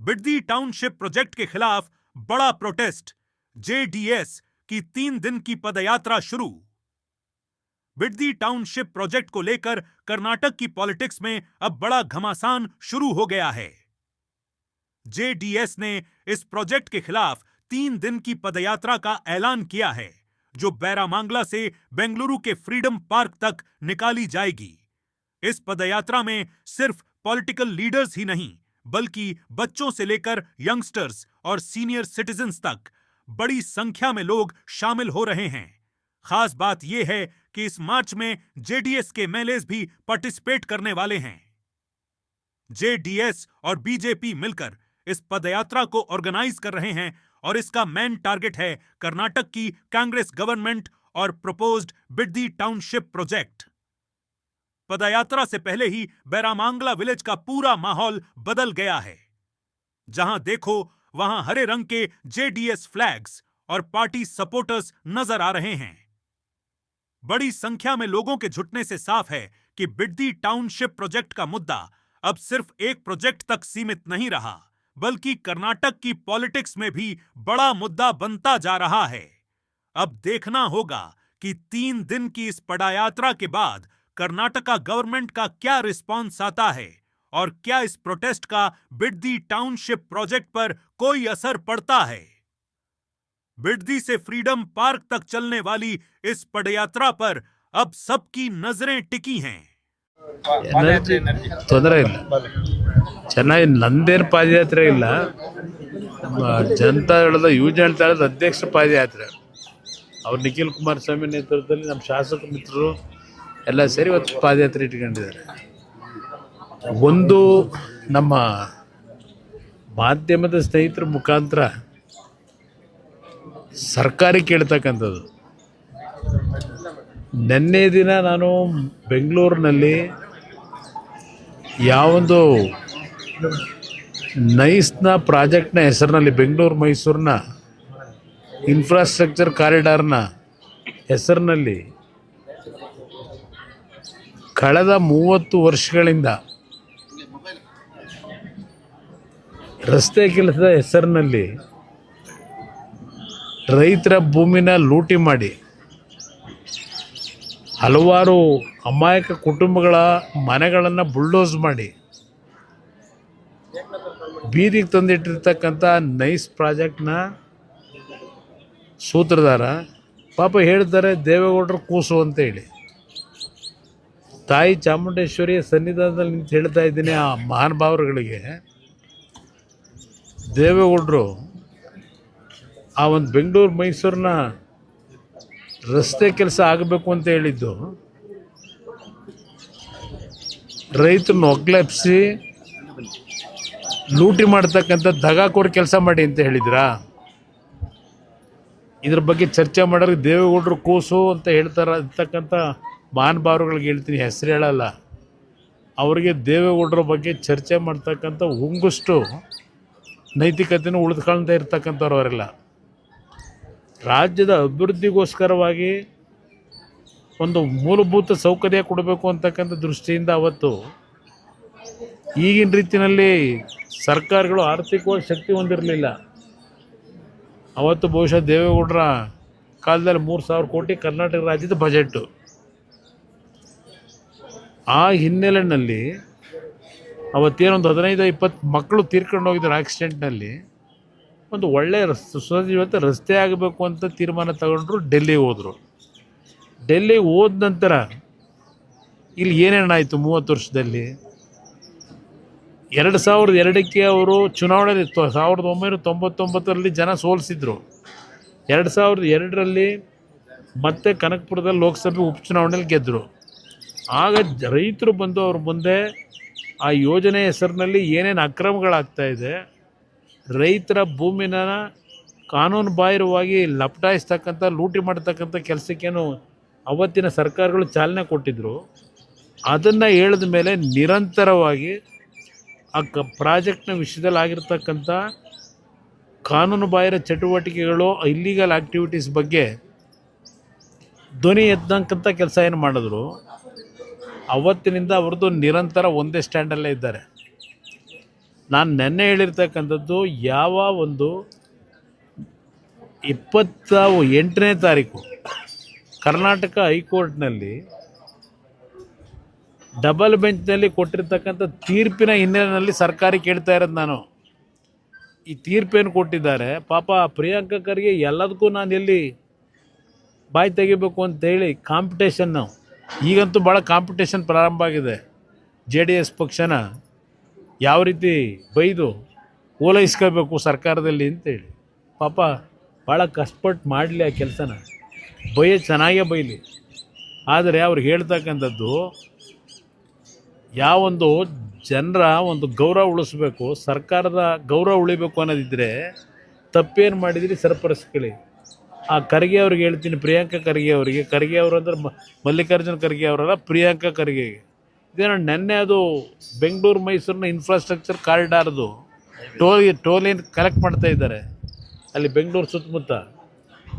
बिडदी township project के खिलाफ बड़ा प्रोटेस्ट, जेडीएस की 3 दिन की पदयात्रा शुरू। बिडदी टाउनशिप प्रोजेक्ट को लेकर कर्नाटक की पॉलिटिक्स में अब बड़ा घमासान शुरू हो गया है। जेडीएस ने इस प्रोजेक्ट के खिलाफ 3 दिन की पदयात्रा का ऐलान किया है, जो बैरामांगला से बेंगलुरु के फ्रीडम पार्क तक निकाली जाएगी। इस पदयात्रा में सिर्फ पॉलिटिकल लीडर्स ही नहीं, बल्कि बच्चों से लेकर यंगस्टर्स और सीनियर सिटीजन्स तक बड़ी संख्या में लोग शामिल हो रहे हैं। खास बात यह है कि इस मार्च में जेडीएस के एमएलएज भी पार्टिसिपेट करने वाले हैं। जेडीएस और बीजेपी मिलकर इस पदयात्रा को ऑर्गेनाइज कर रहे हैं और इसका मेन टारगेट है कर्नाटक की कांग्रेस गवर्नमेंट और प्रपोज्ड बिडदी टाउनशिप प्रोजेक्ट। पदयात्रा से पहले ही बैरामांगला विलेज का पूरा माहौल बदल गया है। जहां देखो वहां हरे रंग के जेडीएस फ्लैग्स और पार्टी सपोर्टर्स नजर आ रहे हैं। बड़ी संख्या में लोगों के जुटने से साफ है कि बिडदी टाउनशिप प्रोजेक्ट का मुद्दा अब सिर्फ एक प्रोजेक्ट तक सीमित नहीं रहा, बल्कि कर्नाटक की पॉलिटिक्स में भी बड़ा मुद्दा बनता जा रहा है। अब देखना होगा कि 3 दिन की इस पदयात्रा के बाद कर्नाटका गवर्नमेंट का क्या रिस्पॉन्स आता है और क्या इस प्रोटेस्ट का बिडदी टाउनशिप प्रोजेक्ट पर कोई असर पड़ता है। बिडदी से फ्रीडम पार्क तक चलने वाली इस पदयात्रा पर अब सबकी नजरें टिकी हैं। ತೊಂದರೆ ಇಲ್ಲ, ಚೆನ್ನಾಗಿ ನಂದೇನು ಪಾದಯಾತ್ರೆ ಇಲ್ಲ. ಜನತಾ ದಳದ ಯುವಜನತಾ ದಳದ ಅಧ್ಯಕ್ಷ ಪಾದಯಾತ್ರೆ ಅವ್ರು ನಿಖಿಲ್ ಕುಮಾರಸ್ವಾಮಿ ನೇತೃತ್ವದಲ್ಲಿ ನಮ್ಮ ಶಾಸಕ ಮಿತ್ರರು ಎಲ್ಲ ಸೇರಿ ಇವತ್ತು ಪಾದಯಾತ್ರೆ ಇಟ್ಕೊಂಡಿದ್ದಾರೆ. ಒಂದು ನಮ್ಮ ಮಾಧ್ಯಮದ ಸ್ನೇಹಿತರ ಮುಖಾಂತರ ಸರ್ಕಾರಕ್ಕೆ ಕೇಳ್ತಕ್ಕಂಥದ್ದು. ನಿನ್ನೆ ದಿನ ನಾನು ಬೆಂಗಳೂರಿನಲ್ಲಿ ಯಾವೊಂದು ನೈಸ್ನ ಪ್ರಾಜೆಕ್ಟ್ನ ಹೆಸರಿನಲ್ಲಿ ಬೆಂಗಳೂರು ಮೈಸೂರಿನ ಇನ್ಫ್ರಾಸ್ಟ್ರಕ್ಚರ್ ಕಾರಿಡಾರ್ನ ಹೆಸರಿನಲ್ಲಿ ಕಳೆದ 30 ವರ್ಷಗಳಿಂದ ರಸ್ತೆ ಕೆಲಸದ ಹೆಸರಿನಲ್ಲಿ ರೈತರ ಭೂಮಿನ ಲೂಟಿ ಮಾಡಿ ಹಲವಾರು ಅಮಾಯಕ ಕುಟುಂಬಗಳ ಮನೆಗಳನ್ನು ಬುಲ್ಡೋಸ್ ಮಾಡಿ ಬೀದಿಗೆ ತಂದಿಟ್ಟಿರ್ತಕ್ಕಂಥ ನೈಸ್ ಪ್ರಾಜೆಕ್ಟ್ನ ಸೂತ್ರಧಾರ ಪಾಪ ಹೇಳ್ತಾರೆ ದೇವೇಗೌಡರು ಕೂಸು ಅಂತೇಳಿ. ತಾಯಿ ಚಾಮುಂಡೇಶ್ವರಿಯ ಸನ್ನಿಧಾನದಲ್ಲಿ ನಿಂತು ಹೇಳ್ತಾ ಇದ್ದೀನಿ ಆ ಮಹಾನುಭಾವರುಗಳಿಗೆ, ದೇವೇಗೌಡರು ಆ ಒಂದು ಬೆಂಗಳೂರು ಮೈಸೂರಿನ ರಸ್ತೆ ಕೆಲಸ ಆಗಬೇಕು ಅಂತ ಹೇಳಿದ್ದು ರೈತರನ್ನ ಒಗ್ಗಲೆಬ್ಬಿಸಿ ಲೂಟಿ ಮಾಡ್ತಕ್ಕಂಥ ದಗಾಕೋರ್ ಕೆಲಸ ಮಾಡಿ ಅಂತ ಹೇಳಿದ್ರಾ? ಇದ್ರ ಬಗ್ಗೆ ಚರ್ಚೆ ಮಾಡೋರಿಗೆ ದೇವೇಗೌಡರು ಕೂಸು ಅಂತ ಹೇಳ್ತಾರೆ ಅಂತಕ್ಕಂಥ ಮಹಾನುಭಾವರುಗಳಿಗೆ ಹೇಳ್ತೀನಿ, ಹೆಸರು ಹೇಳಲ್ಲ. ಅವರಿಗೆ ದೇವೇಗೌಡರ ಬಗ್ಗೆ ಚರ್ಚೆ ಮಾಡ್ತಕ್ಕಂಥ ಹುಂಗುಷ್ಟು ನೈತಿಕತೆಯೂ ಉಳಿದುಕೊಳ್ತಾ ಇರ್ತಕ್ಕಂಥವ್ರು ಅವರೆಲ್ಲ. ರಾಜ್ಯದ ಅಭಿವೃದ್ಧಿಗೋಸ್ಕರವಾಗಿ ಒಂದು ಮೂಲಭೂತ ಸೌಕರ್ಯ ಕೊಡಬೇಕು ಅಂತಕ್ಕಂಥ ದೃಷ್ಟಿಯಿಂದ ಅವತ್ತು ಈಗಿನ ರೀತಿಯಲ್ಲಿ ಸರ್ಕಾರಗಳು ಆರ್ಥಿಕವಾಗಿ ಶಕ್ತಿ ಹೊಂದಿರಲಿಲ್ಲ. ಅವತ್ತು ಬಹುಶಃ ದೇವೇಗೌಡರ ಕಾಲದಲ್ಲಿ 3,000 ಕೋಟಿ ಕರ್ನಾಟಕ ರಾಜ್ಯದ ಬಜೆಟ್ಟು. ಆ ಹಿನ್ನೆಲೆಯಲ್ಲಿ ಅವತ್ತೇನೊಂದು 15-20 ಮಕ್ಕಳು ತೀರ್ಕೊಂಡು ಹೋಗಿದ್ದಾರೆ ಆಕ್ಸಿಡೆಂಟ್ನಲ್ಲಿ. ಒಂದು ಒಳ್ಳೆಯ ಸುಸಜ್ಜಿತ ರಸ್ತೆ ಆಗಬೇಕು ಅಂತ ತೀರ್ಮಾನ ತಗೊಂಡ್ರು. ಡೆಲ್ಲಿಗೆ ಹೋದರು. ಡೆಲ್ಲಿಗೆ ಹೋದ ನಂತರ ಇಲ್ಲಿ ಏನೇನಾಯಿತು 30 ವರ್ಷದಲ್ಲಿ? 2002ಕ್ಕೆ ಅವರು ಚುನಾವಣೆ 1999ರಲ್ಲಿ ಜನ ಸೋಲಿಸಿದ್ರು. 2002ರಲ್ಲಿ ಮತ್ತೆ ಕನಕಪುರದಲ್ಲಿ ಲೋಕಸಭೆ ಉಪಚುನಾವಣೆಯಲ್ಲಿ ಗೆದ್ದರು. ಆಗ ರೈತರು ಬಂದು ಅವ್ರ ಮುಂದೆ ಆ ಯೋಜನೆ ಹೆಸರಿನಲ್ಲಿ ಏನೇನು ಅಕ್ರಮಗಳಾಗ್ತಾಯಿದೆ, ರೈತರ ಭೂಮಿನ ಕಾನೂನು ಬಾಹಿರವಾಗಿ ಲಪಟಾಯಿಸ್ತಕ್ಕಂಥ ಲೂಟಿ ಮಾಡ್ತಕ್ಕಂಥ ಕೆಲಸಕ್ಕೇನು ಅವತ್ತಿನ ಸರ್ಕಾರಗಳು ಚಾಲನೆ ಕೊಟ್ಟಿದ್ದರು. ಅದನ್ನು ಹೇಳಿದ ಮೇಲೆ ನಿರಂತರವಾಗಿ ಆ ಪ್ರಾಜೆಕ್ಟ್ನ ವಿಷಯದಲ್ಲಿ ಆಗಿರ್ತಕ್ಕಂಥ ಕಾನೂನು ಬಾಹಿರ ಚಟುವಟಿಕೆಗಳು, ಇಲ್ಲೀಗಲ್ ಆ್ಯಕ್ಟಿವಿಟೀಸ್ ಬಗ್ಗೆ ಧ್ವನಿ ಎತ್ತಕ್ಕಂಥ ಕೆಲಸ ಏನು ಮಾಡಿದ್ರು. ಅವತ್ತಿನಿಂದ ಅವ್ರದ್ದು ನಿರಂತರ ಒಂದೇ ಸ್ಟ್ಯಾಂಡಲ್ಲೇ ಇದ್ದಾರೆ. ನಾನು ನೆನ್ನೆ ಹೇಳಿರ್ತಕ್ಕಂಥದ್ದು ಯಾವ ಒಂದು 28ನೇ ತಾರೀಕು ಕರ್ನಾಟಕ ಹೈಕೋರ್ಟ್ನಲ್ಲಿ ಡಬಲ್ ಬೆಂಚ್ನಲ್ಲಿ ಕೊಟ್ಟಿರ್ತಕ್ಕಂಥ ತೀರ್ಪಿನ ಹಿನ್ನೆಲೆಯಲ್ಲಿ ಸರ್ಕಾರಿ ಕೇಳ್ತಾ ಇರೋದು ನಾನು. ಈ ತೀರ್ಪೇನು ಕೊಟ್ಟಿದ್ದಾರೆ ಪಾಪ ಪ್ರಿಯಾಂಕಾ ಖರ್ಗೆ ಎಲ್ಲದಕ್ಕೂ ನಾನು ಎಲ್ಲಿ ಬಾಯಿ ತೆಗಿಬೇಕು ಅಂತೇಳಿ ಕಾಂಪಿಟೇಷನ್ನು ಈಗಂತೂ ಭಾಳ ಕಾಂಪಿಟೇಷನ್ ಪ್ರಾರಂಭ ಆಗಿದೆ. JDS ಪಕ್ಷನ ಯಾವ ರೀತಿ ಬೈದು ಓಲೈಸ್ಕೋಬೇಕು ಸರ್ಕಾರದಲ್ಲಿ ಅಂತೇಳಿ ಪಾಪ ಭಾಳ ಕಷ್ಟಪಟ್ಟು ಮಾಡಲಿ ಆ ಕೆಲಸನ, ಚೆನ್ನಾಗೇ ಬೈಲಿ. ಆದರೆ ಅವ್ರಿಗೆ ಹೇಳ್ತಕ್ಕಂಥದ್ದು ಯಾವೊಂದು ಜನರ ಒಂದು ಗೌರವ ಉಳಿಸ್ಬೇಕು, ಸರ್ಕಾರದ ಗೌರವ ಉಳಿಬೇಕು ಅನ್ನೋದಿದ್ದರೆ ತಪ್ಪೇನು ಮಾಡಿದ್ರಿ ಸರಿಪಡಿಸ್ಕೊಳ್ಳಿ. ಆ ಖರ್ಗೆ ಅವ್ರಿಗೆ ಹೇಳ್ತೀನಿ, ಪ್ರಿಯಾಂಕಾ ಖರ್ಗೆ ಅವರಿಗೆ, ಖರ್ಗೆ ಅವರು ಅಂದ್ರೆ ಮಲ್ಲಿಕಾರ್ಜುನ ಖರ್ಗೆ ಅವರಲ್ಲ, ಪ್ರಿಯಾಂಕಾ ಖರ್ಗೆಗೆ ಇದೇನೋ ನೆನ್ನೆ ಅದು ಬೆಂಗಳೂರು ಮೈಸೂರಿನ ಇನ್ಫ್ರಾಸ್ಟ್ರಕ್ಚರ್ ಕಾರಿಡಾರ್ದು ಟೋಲ್ ಏನು ಕಲೆಕ್ಟ್ ಮಾಡ್ತಾ ಇದ್ದಾರೆ ಅಲ್ಲಿ ಬೆಂಗಳೂರು ಸುತ್ತಮುತ್ತ,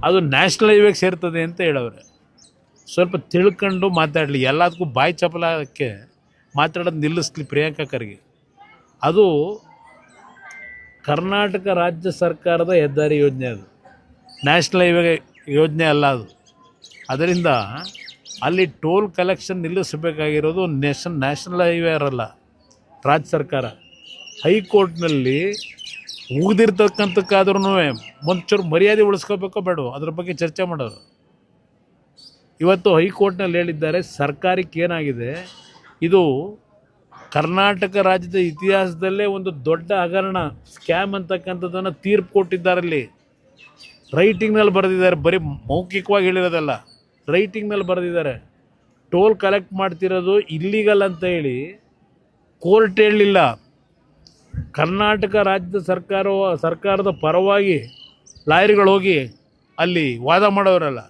ಅದು ನ್ಯಾಷನಲ್ ಹೈವೇಗೆ ಸೇರ್ತದೆ ಅಂತ ಹೇಳವ್ರೆ. ಸ್ವಲ್ಪ ತಿಳ್ಕೊಂಡು ಮಾತಾಡಲಿ, ಎಲ್ಲದಕ್ಕೂ ಬಾಯಿ ಚಪಲಕ್ಕೆ ಮಾತಾಡೋದು ನಿಲ್ಲಿಸ್ಲಿ ಪ್ರಿಯಾಂಕಾ ಖರ್ಗೆ. ಅದು ಕರ್ನಾಟಕ ರಾಜ್ಯ ಸರ್ಕಾರದ ಹೆದ್ದಾರಿ ಯೋಜನೆ, ಅದು ನ್ಯಾಷನಲ್ ಹೈವೇ ಯೋಜನೆ ಅಲ್ಲ ಅದು. ಅದರಿಂದ ಅಲ್ಲಿ ಟೋಲ್ ಕಲೆಕ್ಷನ್ ನಿಲ್ಲಿಸಬೇಕಾಗಿರೋದು ನ್ಯಾಷನಲ್ ಹೈವೇ ಅಲ್ಲ, ರಾಜ್ಯ ಸರ್ಕಾರ. ಹೈಕೋರ್ಟ್ನಲ್ಲಿ ಉಗಿದಿರ್ತಕ್ಕಂಥಕ್ಕಾದ್ರೂ ಒಂಚೂರು ಮರ್ಯಾದೆ ಉಳಿಸ್ಕೋಬೇಕೋ ಬೇಡವೋ ಅದ್ರ ಬಗ್ಗೆ ಚರ್ಚೆ ಮಾಡೋರು. ಇವತ್ತು ಹೈಕೋರ್ಟ್ನಲ್ಲಿ ಹೇಳಿದ್ದಾರೆ ಸರ್ಕಾರಕ್ಕೆ ಏನಾಗಿದೆ, ಇದು ಕರ್ನಾಟಕ ರಾಜ್ಯದ ಇತಿಹಾಸದಲ್ಲೇ ಒಂದು ದೊಡ್ಡ ಹಗರಣ, ಸ್ಕ್ಯಾಮ್ ಅಂತಕ್ಕಂಥದ್ದನ್ನು ತೀರ್ಪು ಕೊಟ್ಟಿದ್ದಾರಲ್ಲಿ. ರೈಟಿಂಗ್ನಲ್ಲಿ ಬರೆದಿದ್ದಾರೆ, ಬರೀ ಮೌಖಿಕವಾಗಿ ಹೇಳಿರೋದಲ್ಲ, ರೈಟಿಂಗ್ನಲ್ಲಿ ಬರೆದಿದ್ದಾರೆ. ಟೋಲ್ ಕಲೆಕ್ಟ್ ಮಾಡ್ತಿರೋದು ಇಲ್ಲೀಗಲ್ ಅಂತ ಹೇಳಿ ಕೋರ್ಟ್ ಹೇಳಲಿಲ್ಲ, ಕರ್ನಾಟಕ ರಾಜ್ಯ ಸರ್ಕಾರದ ಪರವಾಗಿ ಲಾಯರ್ಗಳು ಹೋಗಿ ಅಲ್ಲಿ ವಾದ ಮಾಡೋರಲ್ಲ,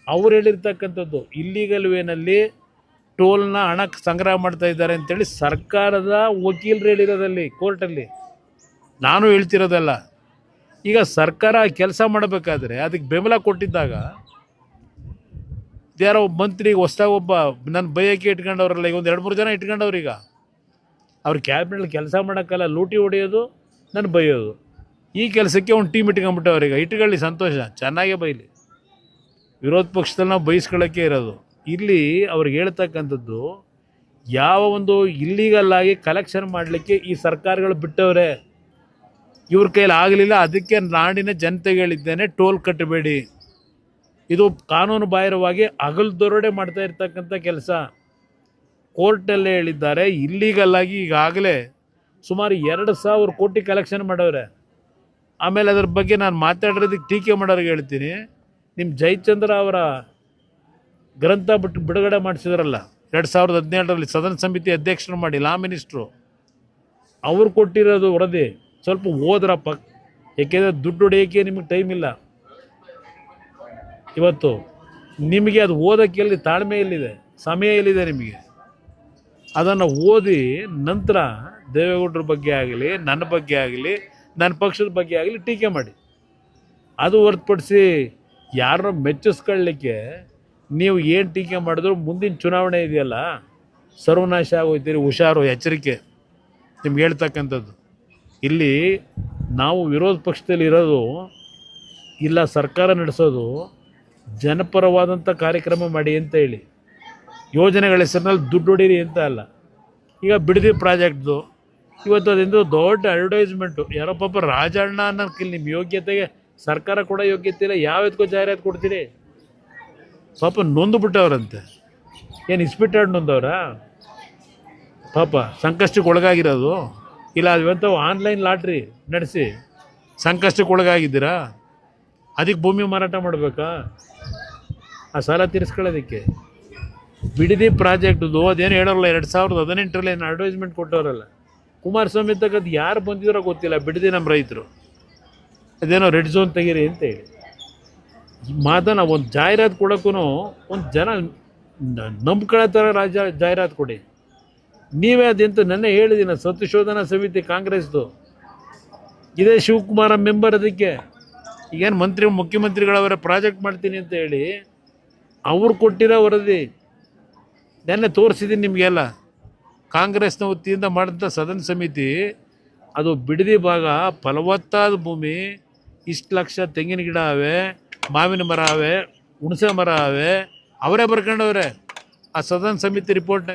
ಅವ್ರು ಹೇಳಿರ್ತಕ್ಕಂಥದ್ದು ಇಲ್ಲೀಗಲ್ ವೇನಲ್ಲಿ ಟೋಲ್ನ ಹಣ ಸಂಗ್ರಹ ಮಾಡ್ತಾ ಇದ್ದಾರೆ ಅಂತೇಳಿ ಸರ್ಕಾರದ ವಕೀಲರು ಹೇಳಿರೋದಲ್ಲಿ ಕೋರ್ಟಲ್ಲಿ. ನಾನು ಹೇಳ್ತಿರೋದಲ್ಲ. ಈಗ ಸರ್ಕಾರ ಕೆಲಸ ಮಾಡಬೇಕಾದ್ರೆ ಅದಕ್ಕೆ ಬೆಂಬಲ ಕೊಟ್ಟಿದ್ದಾಗ ಯಾರೋ ಮಂತ್ರಿಗೆ ಹೊಸ್ದಾಗಿ ಒಬ್ಬ ನನ್ನ ಬೈಯಕ್ಕೆ ಇಟ್ಕೊಂಡವ್ರಲ್ಲ, ಈಗ ಒಂದು 2-3 ಜನ ಇಟ್ಕೊಂಡವ್ರು. ಈಗ ಅವ್ರ ಕ್ಯಾಬಿನೆಟ್ಲಿ ಕೆಲಸ ಮಾಡೋಕ್ಕಲ್ಲ, ಲೂಟಿ ಹೊಡೆಯೋದು, ನನ್ನ ಬೈಯೋದು, ಈ ಕೆಲಸಕ್ಕೆ ಒಂದು ಟೀಮ್ ಇಟ್ಕೊಂಡ್ಬಿಟ್ಟವ್ರೀಗ. ಇಟ್ಕೊಳ್ಳಿ, ಸಂತೋಷ, ಚೆನ್ನಾಗೇ ಬೈಲಿ. ವಿರೋಧ ಪಕ್ಷದಲ್ಲಿ ನಾವು ಬಯಸ್ಕೊಳ್ಳೋಕ್ಕೆ ಇರೋದು. ಇಲ್ಲಿ ಅವ್ರಿಗೆ ಹೇಳ್ತಕ್ಕಂಥದ್ದು ಯಾವ ಒಂದು ಇಲ್ಲೀಗಲ್ಲಾಗಿ ಕಲೆಕ್ಷನ್ ಮಾಡಲಿಕ್ಕೆ ಈ ಸರ್ಕಾರಗಳು ಬಿಟ್ಟವ್ರೆ, ಇವ್ರ ಕೈಲಿ ಆಗಲಿಲ್ಲ. ಅದಕ್ಕೆ ನಾಡಿನ ಜನತೆಗೆ ಹೇಳಿದ್ದೇನೆ, ಟೋಲ್ ಕಟ್ಟಬೇಡಿ. ಇದು ಕಾನೂನು ಬಾಹಿರವಾಗಿ ಹಗಲು ಮಾಡ್ತಾ ಇರ್ತಕ್ಕಂಥ ಕೆಲಸ. ಕೋರ್ಟಲ್ಲೇ ಹೇಳಿದ್ದಾರೆ, ಇಲ್ಲೀಗಲ್ಲಾಗಿ ಈಗಾಗಲೇ ಸುಮಾರು 2,000 ಕೋಟಿ ಕಲೆಕ್ಷನ್ ಮಾಡವ್ರೆ. ಆಮೇಲೆ ಅದ್ರ ಬಗ್ಗೆ ನಾನು ಮಾತಾಡಿರೋದಕ್ಕೆ ಟೀಕೆ ಮಾಡೋರಿಗೆ ಹೇಳ್ತೀನಿ, ನಿಮ್ಮ ಜಯಚಂದ್ರ ಅವರ ಗ್ರಂಥ ಬಿಡುಗಡೆ ಮಾಡಿಸಿದ್ರಲ್ಲ 2017ರಲ್ಲಿ, ಸದನ ಸಮಿತಿ ಅಧ್ಯಕ್ಷರು ಮಾಡಿ, ಲಾ ಮಿನಿಸ್ಟ್ರು, ಅವ್ರು ಕೊಟ್ಟಿರೋದು ವರದಿ ಸ್ವಲ್ಪ ಓದ್ರಪ್ಪ. ಏಕೆಂದರೆ ದುಡ್ಡು ಹೊಡೆಯೋಕ್ಕೆ ನಿಮಗೆ ಟೈಮ್ ಇಲ್ಲ. ಇವತ್ತು ನಿಮಗೆ ಅದು ಓದೋಕ್ಕೆ ಎಲ್ಲಿ ತಾಳ್ಮೆ ಎಲ್ಲಿದೆ, ಸಮಯ ಎಲ್ಲಿದೆ ನಿಮಗೆ? ಅದನ್ನು ಓದಿ ನಂತರ ದೇವೇಗೌಡರ ಬಗ್ಗೆ ಆಗಲಿ, ನನ್ನ ಬಗ್ಗೆ ಆಗಲಿ, ನನ್ನ ಪಕ್ಷದ ಬಗ್ಗೆ ಆಗಲಿ ಟೀಕೆ ಮಾಡಿ. ಅದು ಹೊರತುಪಡಿಸಿ ಯಾರನ್ನೋ ಮೆಚ್ಚಿಸ್ಕೊಳ್ಳಲಿಕ್ಕೆ ನೀವು ಏನು ಟೀಕೆ ಮಾಡಿದ್ರು ಮುಂದಿನ ಚುನಾವಣೆ ಇದೆಯಲ್ಲ, ಸರ್ವನಾಶ ಆಗೋಯ್ತೀರಿ. ಹುಷಾರು, ಎಚ್ಚರಿಕೆ ನಿಮ್ಗೆ ಹೇಳ್ತಕ್ಕಂಥದ್ದು. ಇಲ್ಲಿ ನಾವು ವಿರೋಧ ಪಕ್ಷದಲ್ಲಿ ಇರೋದು ಇಲ್ಲ, ಸರ್ಕಾರ ನಡೆಸೋದು ಜನಪರವಾದಂಥ ಕಾರ್ಯಕ್ರಮ ಮಾಡಿ ಅಂತ ಹೇಳಿ, ಯೋಜನೆಗಳ ಹೆಸರಿನಲ್ಲಿ ದುಡ್ಡು ಹೊಡೀರಿ ಅಂತ ಅಲ್ಲ. ಈಗ ಬಿಡದಿ ಪ್ರಾಜೆಕ್ಟ್ದು ಇವತ್ತು ಅದರಿಂದ ದೊಡ್ಡ ಅಡ್ವರ್ಟೈಸ್ಮೆಂಟು. ಯಾರೋ ಪಾಪ ರಾಜಣ್ಣ ಅನ್ನೋಕ್ಕಿಲ್ಲ, ನಿಮ್ಮ ಯೋಗ್ಯತೆಗೆ ಸರ್ಕಾರ ಕೂಡ ಯೋಗ್ಯತೆ ಇಲ್ಲ, ಯಾವತ್ತಕ್ಕೂ ಜಾಹೀರಾತು ಕೊಡ್ತೀರಿ? ಪಾಪ ನೊಂದು ಬಿಟ್ಟವ್ರಂತೆ. ಏನು ಇಸ್ಪಿಟ್ಟಾಡ್ ನೊಂದವ್ರ? ಪಾಪ ಸಂಕಷ್ಟಕ್ಕೆ ಒಳಗಾಗಿರೋದು. ಇಲ್ಲ ಅದಂಥ ಆನ್ಲೈನ್ ಲಾಟ್ರಿ ನಡೆಸಿ ಸಂಕಷ್ಟಕ್ಕೆ ಒಳಗಾಗಿದ್ದೀರಾ? ಅದಕ್ಕೆ ಭೂಮಿ ಮಾರಾಟ ಮಾಡಬೇಕಾ? ಆ ಸಾಲ ತೀರಿಸ್ಕೊಳ್ಳೋದಕ್ಕೆ? ಬಿಡದಿ ಪ್ರಾಜೆಕ್ಟ್ದು ಅದೇನು ಹೇಳೋರಲ್ಲ, 2018ರಲ್ಲಿ ಏನು ಅಡ್ವರ್ಟೈಸ್ಮೆಂಟ್ ಕೊಟ್ಟವರಲ್ಲ, ಕುಮಾರಸ್ವಾಮಿ ತಗದು ಯಾರು ಬಂದಿದ್ರೋ ಗೊತ್ತಿಲ್ಲ. ಬಿಡದಿ ನಮ್ಮ ರೈತರು ಅದೇನೋ ರೆಡ್ ಝೋನ್ ತೆಗೀರಿ ಅಂತ ಹೇಳಿ ಮಾತನ್ನ ಒಂದು ಜಾಹೀರಾತು ಕೊಡೋಕ್ಕೂ ಒಂದು ಜನ ನಂಬ್ಕೊಳ್ಳೋ ಥರ ಜಾಹೀರಾತು ಕೊಡಿ. ನೀವೇ ಅದೆಂತ ನೆನ್ನೆ ಹೇಳಿದ್ದೀನಿ, ಸತ್ಯಶೋಧನಾ ಸಮಿತಿ ಕಾಂಗ್ರೆಸ್ದು ಇದೇ ಶಿವಕುಮಾರ ಮೆಂಬರ್. ಅದಕ್ಕೆ ಈಗೇನು ಮುಖ್ಯಮಂತ್ರಿಗಳವರ ಪ್ರಾಜೆಕ್ಟ್ ಮಾಡ್ತೀನಿ ಅಂತ ಹೇಳಿ ಅವ್ರು ಕೊಟ್ಟಿರೋ ವರದಿ ನೆನ್ನೆ ತೋರಿಸಿದ್ದೀನಿ ನಿಮಗೆಲ್ಲ. ಕಾಂಗ್ರೆಸ್ನ ವತಿಯಿಂದ ಮಾಡಿದಂಥ ಸದನ ಸಮಿತಿ ಅದು ಬಿಡದಿ ಭಾಗ ಫಲವತ್ತಾದ ಭೂಮಿ, ಇಷ್ಟು ಲಕ್ಷ ತೆಂಗಿನ ಗಿಡ ಅವೆ, ಮಾವಿನ ಮರ ಅವೆ, ಹುಣಸೆ ಮರ ಅವೆ, ಅವರೇ ಬರ್ಕೊಂಡವ್ರೆ ಆ ಸದನ ಸಮಿತಿ ರಿಪೋರ್ಟ್ನಾಗ.